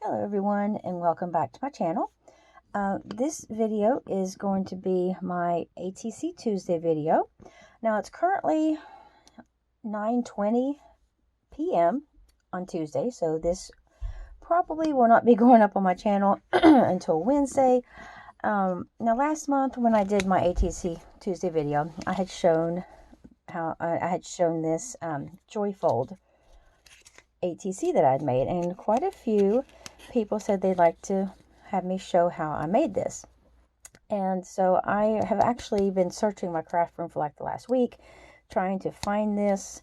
Hello everyone and welcome back to my channel. This video is going to be my ATC Tuesday video. Now it's currently 9:20 p.m. on Tuesday, so this probably will not be going up on my channel until Wednesday. Now last month when I did my ATC Tuesday video, I had shown this Joyfold ATC that I'd made, and quite a few people said they'd like to have me show how I made this. And so I have actually been searching my craft room for like the last week, trying to find this.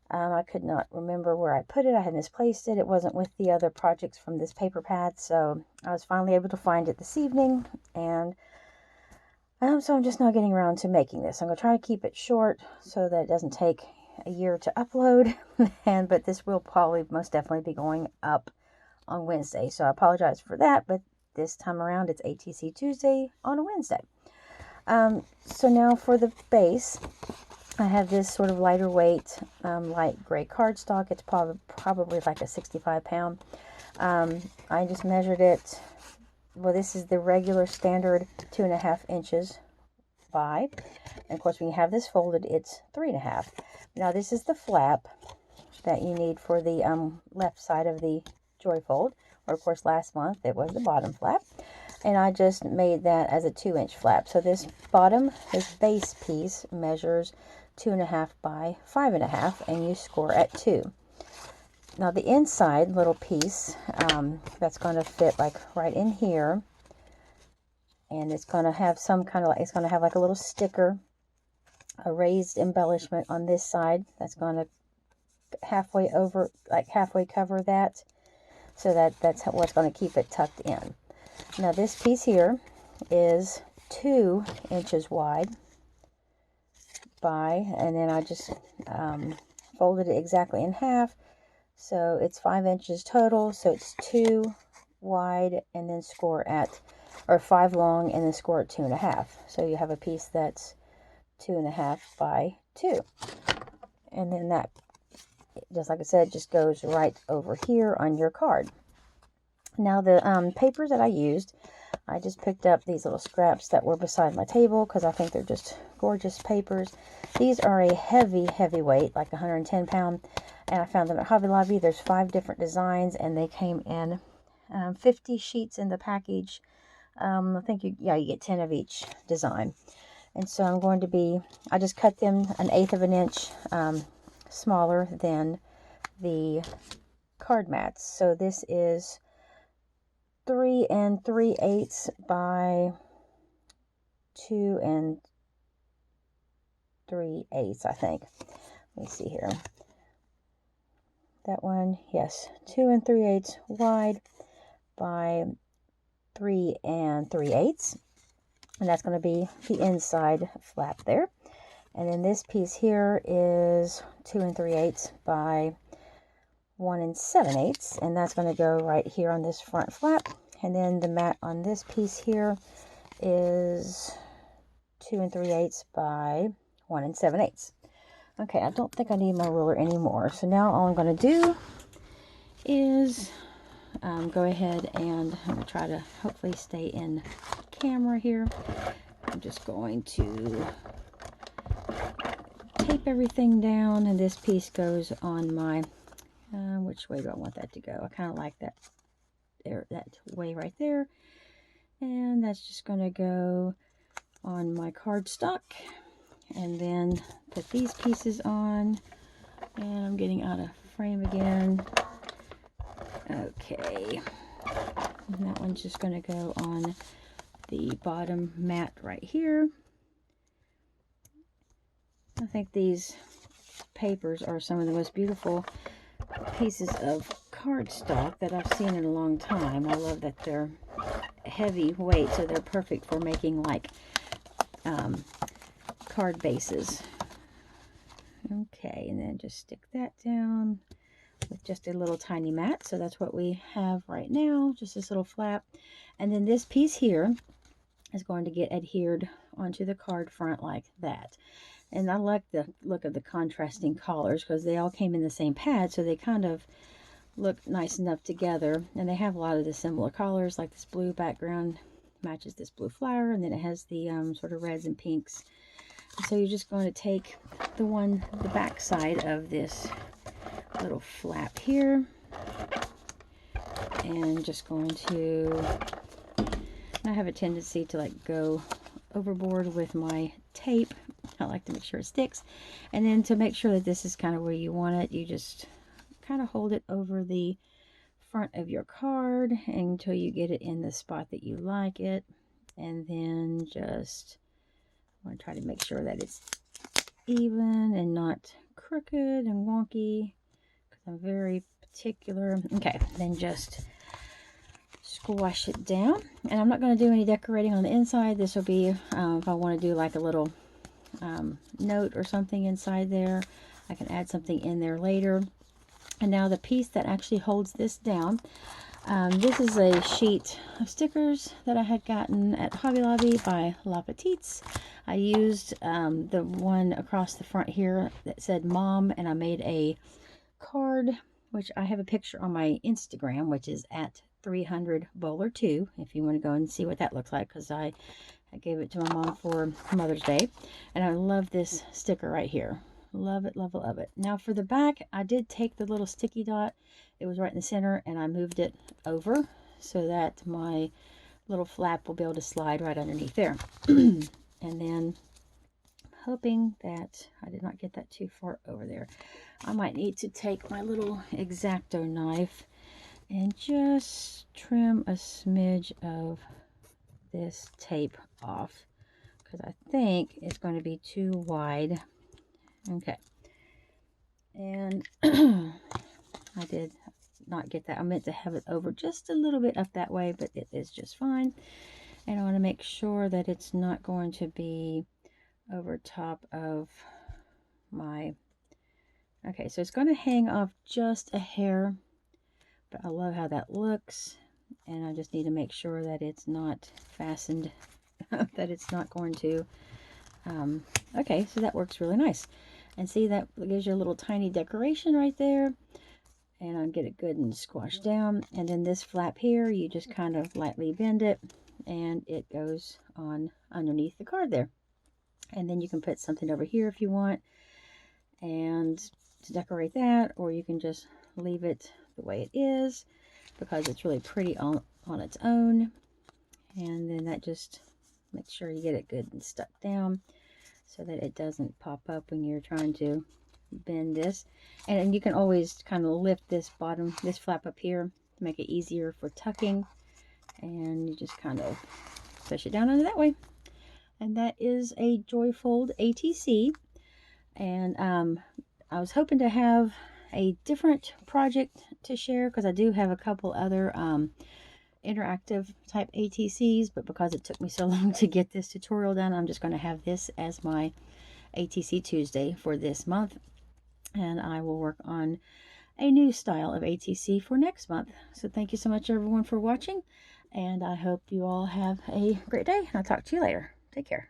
I could not remember where I put it. I had misplaced it. It wasn't with the other projects from this paper pad, so I was finally able to find it this evening, and so I'm just now getting around to making this. I'm going to try to keep it short so that it doesn't take a year to upload, but this will probably most definitely be going up on Wednesday, so I apologize for that, but this time around it's ATC Tuesday on a Wednesday. So now for the base, I have this sort of lighter weight light gray cardstock. It's probably like a 65-pound. I just measured it. Well, this is the regular standard 2.5 inches by, and of course when you have this folded it's 3.5. Now this is the flap that you need for the left side of the Joyfold, or of course last month it was the bottom flap, and I just made that as a 2-inch flap. So this base piece measures 2.5 by 5.5, and you score at 2. Now the inside little piece that's going to fit like right in here, and it's going to have some kind of, it's going to have like a little sticker, a raised embellishment on this side that's going to halfway cover that, so that's what's going to keep it tucked in. Now this piece here is 2 inches wide by, and then I just folded it exactly in half, so it's 5 inches total, so it's 2 wide and then score at, or 5 long and then score at 2.5. So you have a piece that's 2.5 by 2, and then that, just like I said, just goes right over here on your card. Now the papers that I used, I just picked up these little scraps that were beside my table because I think they're just gorgeous papers. These are a heavy weight, like 110 pound, and I found them at Hobby Lobby. There's 5 different designs, and they came in 50 sheets in the package. I think you get 10 of each design. And so I'm going to be, I just cut them 1/8 of an inch smaller than the card mats. So this is 3 3/8 by 2 3/8, I think. Let me see here. That one, yes, 2 3/8 wide by 3 3/8, and that's going to be the inside flap there. And then this piece here is 2 3/8 by 1 7/8, and that's going to go right here on this front flap. And then the mat on this piece here is 2 3/8 by 1 7/8. Okay, I don't think I need my ruler anymore. So now all I'm going to do is go ahead, and I'm going to try to hopefully stay in camera here. I'm just going to tape everything down, and this piece goes on my, which way do I want that to go? I kind of like that there, that way right there, and that's just going to go on my cardstock. And then put these pieces on, and I'm getting out of frame again. Okay, and that one's just going to go on the bottom mat right here. I think these papers are some of the most beautiful pieces of cardstock that I've seen in a long time. I love that they're heavy weight, so they're perfect for making like card bases. Okay, and then just stick that down with just a little tiny mat. So that's what we have right now, just this little flap. And then this piece here is going to get adhered onto the card front like that. And I like the look of the contrasting collars because they all came in the same pad, so they kind of look nice enough together. And they have a lot of the similar colors, like this blue background matches this blue flower, and then it has the sort of reds and pinks. So you're just going to take the back side of this little flap here, and just going to, I have a tendency to like go overboard with my tape. I like to make sure it sticks. And then to make sure that this is kind of where you want it, you just kind of hold it over the front of your card until you get it in the spot that you like it. And then just want to try to make sure that it's even and not crooked and wonky, because I'm very particular. Okay, then just squash it down. And I'm not going to do any decorating on the inside. This will be if I want to do like a little note or something inside there, I can add something in there later. And now the piece that actually holds this down, this is a sheet of stickers that I had gotten at Hobby Lobby by La Petites. I used the one across the front here that said Mom, and I made a card, which I have a picture on my Instagram, which is at 300bowler2, if you want to go and see what that looks like, because I gave it to my mom for Mother's Day. And I love this sticker right here. Love it, love it, love it. Now for the back, I did take the little sticky dot. It was right in the center, and I moved it over so that my little flap will be able to slide right underneath there. And then I'm hoping that I did not get that too far over there. I might need to take my little X-Acto knife and just trim a smidge of this tape off, because I think it's going to be too wide. Okay, and I did not get that. I meant to have it over just a little bit up that way, but it is just fine. And I want to make sure that it's not going to be over top of my, okay, so it's going to hang off just a hair, but I love how that looks. And I just need to make sure that it's not fastened, that it's not going to, okay, so that works really nice. And see, that gives you a little tiny decoration right there. And I'll get it good and squashed down. And then this flap here, you just kind of lightly bend it, and it goes on underneath the card there. And then you can put something over here if you want, and to decorate that, or you can just leave it the way it is, because it's really pretty on its own. And then that just make sure you get it good and stuck down so that it doesn't pop up when you're trying to bend this. And you can always kind of lift this bottom, this flap up here, to make it easier for tucking. And you just kind of push it down under that way. And that is a Joyfold ATC. And I was hoping to have a different project to share, because I do have a couple other interactive type ATCs, but because it took me so long to get this tutorial done, I'm just going to have this as my ATC Tuesday for this month, and I will work on a new style of ATC for next month. So thank you so much everyone for watching, and I hope you all have a great day, and I'll talk to you later. Take care.